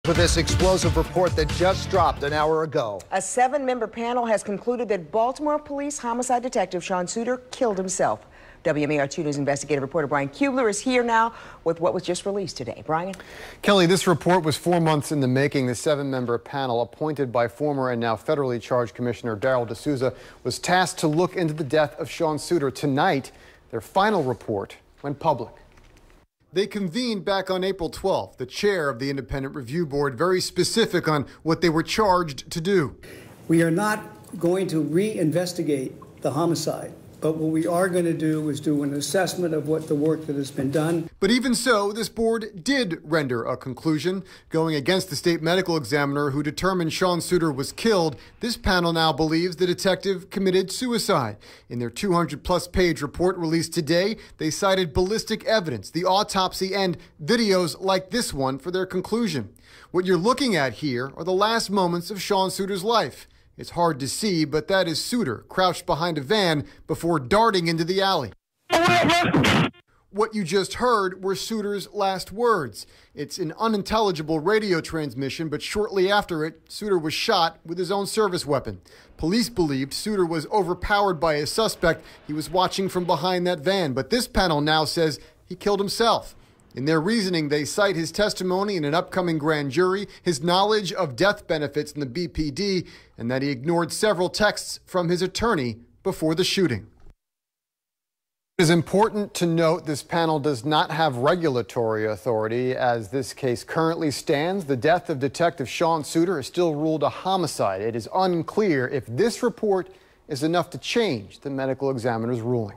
For this explosive report that just dropped an hour ago. A 7-member panel has concluded that Baltimore police homicide detective Sean Suiter killed himself. WMAR2 News investigative reporter Brian Kubler is here now with what was just released today. Brian? Kelly, this report was 4 months in the making. The 7-member panel, appointed by former and now federally charged Commissioner Darrell D'Souza, was tasked to look into the death of Sean Suiter. Tonight, their final report went public. They convened back on April 12th. The chair of the independent review board very specific on what they were charged to do. We are not going to reinvestigate the homicide, but what we are going to do is do an assessment of what the work that has been done. But even so, this board did render a conclusion. Going against the state medical examiner who determined Sean Suiter was killed, this panel now believes the detective committed suicide. In their 200-plus page report released today, they cited ballistic evidence, the autopsy, and videos like this one for their conclusion. What you're looking at here are the last moments of Sean Suiter's life. It's hard to see, but that is Suiter crouched behind a van before darting into the alley. What you just heard were Suiter's last words. It's an unintelligible radio transmission, but shortly after it, Suiter was shot with his own service weapon. Police believed Suiter was overpowered by a suspect. He was watching from behind that van, but this panel now says he killed himself. In their reasoning, they cite his testimony in an upcoming grand jury, his knowledge of death benefits in the BPD, and that he ignored several texts from his attorney before the shooting. It is important to note this panel does not have regulatory authority. As this case currently stands, the death of Detective Sean Suiter is still ruled a homicide. It is unclear if this report is enough to change the medical examiner's ruling.